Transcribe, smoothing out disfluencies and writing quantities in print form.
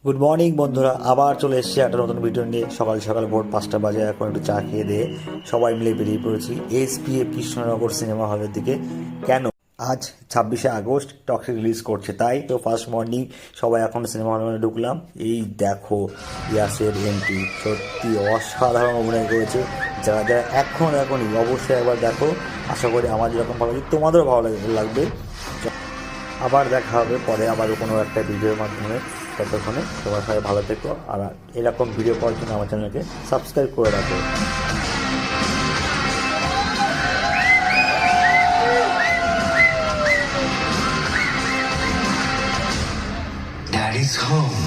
Good morning বন্ধুরা, আবার চলে এসেছি একটা নতুন ভিডিও নিয়ে। সকাল সকাল ভোর 5টা বাজে, এখন একটু চা খেয়ে দিয়ে সবাই মিলে বেরিয়ে পড়েছি এসপিএফ কৃষ্ণনগর সিনেমা হলের দিকে। কেন? আজ 26শে আগস্ট টক্সি রিলিজ করছে, তাই তো ফার্স্ট মর্নিং সবাই এখন সিনেমা হলে ঢুকলাম। এই দেখো ইয়াসের এন্ট্রি, সত্যি অসাধারণ অভিনয় করেছে। যারা যারা এখনই অবশ্যই একবার দেখো। আশা করি আমার যেরকম ভালো লাগে তোমাদেরও ভালো লাগবে। আবার দেখা হবে পরে আবার কোনো একটা ভিডিওর মাধ্যমে। ততক্ষণে তোমার সবাই ভালো থেকো, আর এরকম ভিডিও পাওয়ার জন্য আমার চ্যানেলকে সাবস্ক্রাইব করে রাখো। Daddy's home.